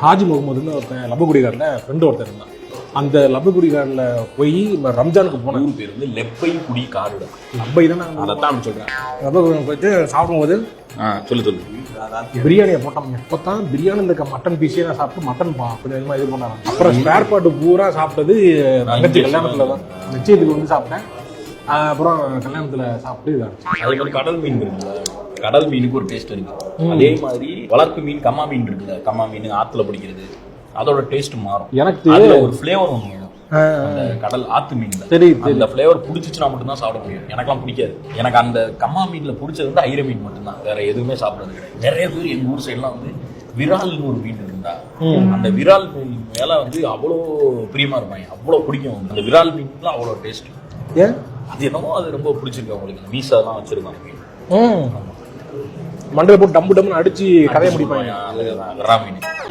ஹாஜி முகமதுன்னு ஒருத்தன் லப்பகுடிகாரில் ஃப்ரெண்டு ஒருத்தர் இருந்தான். அந்த லப்பகுடிகாரில் போய் ரம்ஜானுக்கு போனேன். ஊர் பேர் வந்து லெப்பை குடி காடு. லப்பை தான் நான் அதைத்தான் அப்படி சொல்கிறேன். லப்பகுடி போயிட்டு சாப்பிடும்போது சொல்லு பிரியாணியை போட்டோம். எப்போ தான் பிரியாணி இருக்க மட்டன் பீஸே நான் சாப்பிட்டு மட்டன் கொஞ்சம் கொஞ்சமாக இது பண்ணாங்க. அப்புறம் ஸ்பேர் பார்ட்டு பூரா சாப்பிட்டது தங்கச்சி கல்யாணத்தில் தான். நிச்சயத்துக்கு வந்து சாப்பிட்டேன். அப்புறம் கல்யாணத்தில் சாப்பிட்டு அதே மாதிரி கடல் மீன் இருக்குல்ல, கடல் மீனுக்கு ஒரு டேஸ்ட் இருக்கு. அதே மாதிரி வளர்ப்பு மீன் கம்மா மீன் இருக்குல்ல, கம்மா மீன் ஆத்துல பிடிக்கிறது, அதோட டேஸ்ட் மாறும். எனக்கு அதுல ஒரு ஃபிளேவர் ஒன்று வரும். அந்த கடல் ஆத்து மீன்ல அந்த ஃபிளேவர் பிடிச்சிச்சுன்னா மட்டும்தான் சாப்பிட முடியும். எனக்கெல்லாம் பிடிக்காது. எனக்கு அந்த கம்மா மீன்ல பிடிச்சது வந்து ஐர மீன் மட்டும்தான், வேற எதுவுமே சாப்பிடுறது கிடையாது. நிறைய பேர் எங்க ஊர் சைட்லாம் வந்து விரால்னு ஒரு மீன் இருந்தா அந்த விரால் மீன் மேல வந்து அவ்வளோ பிரியமா இருப்பாங்க, அவ்வளோ பிடிக்கும். அந்த விரால் மீன்லாம் அவ்வளோ டேஸ்ட். ஏன் அது என்னமோ அது ரொம்ப பிடிச்சிருக்கு அவங்களுக்கு. அந்த மீசாலாம் வச்சிருக்காங்க, மண்டல போட்டு டம்பு டம்னு அடிச்சு கதைய முடிப்பாங்க. விரா மீன்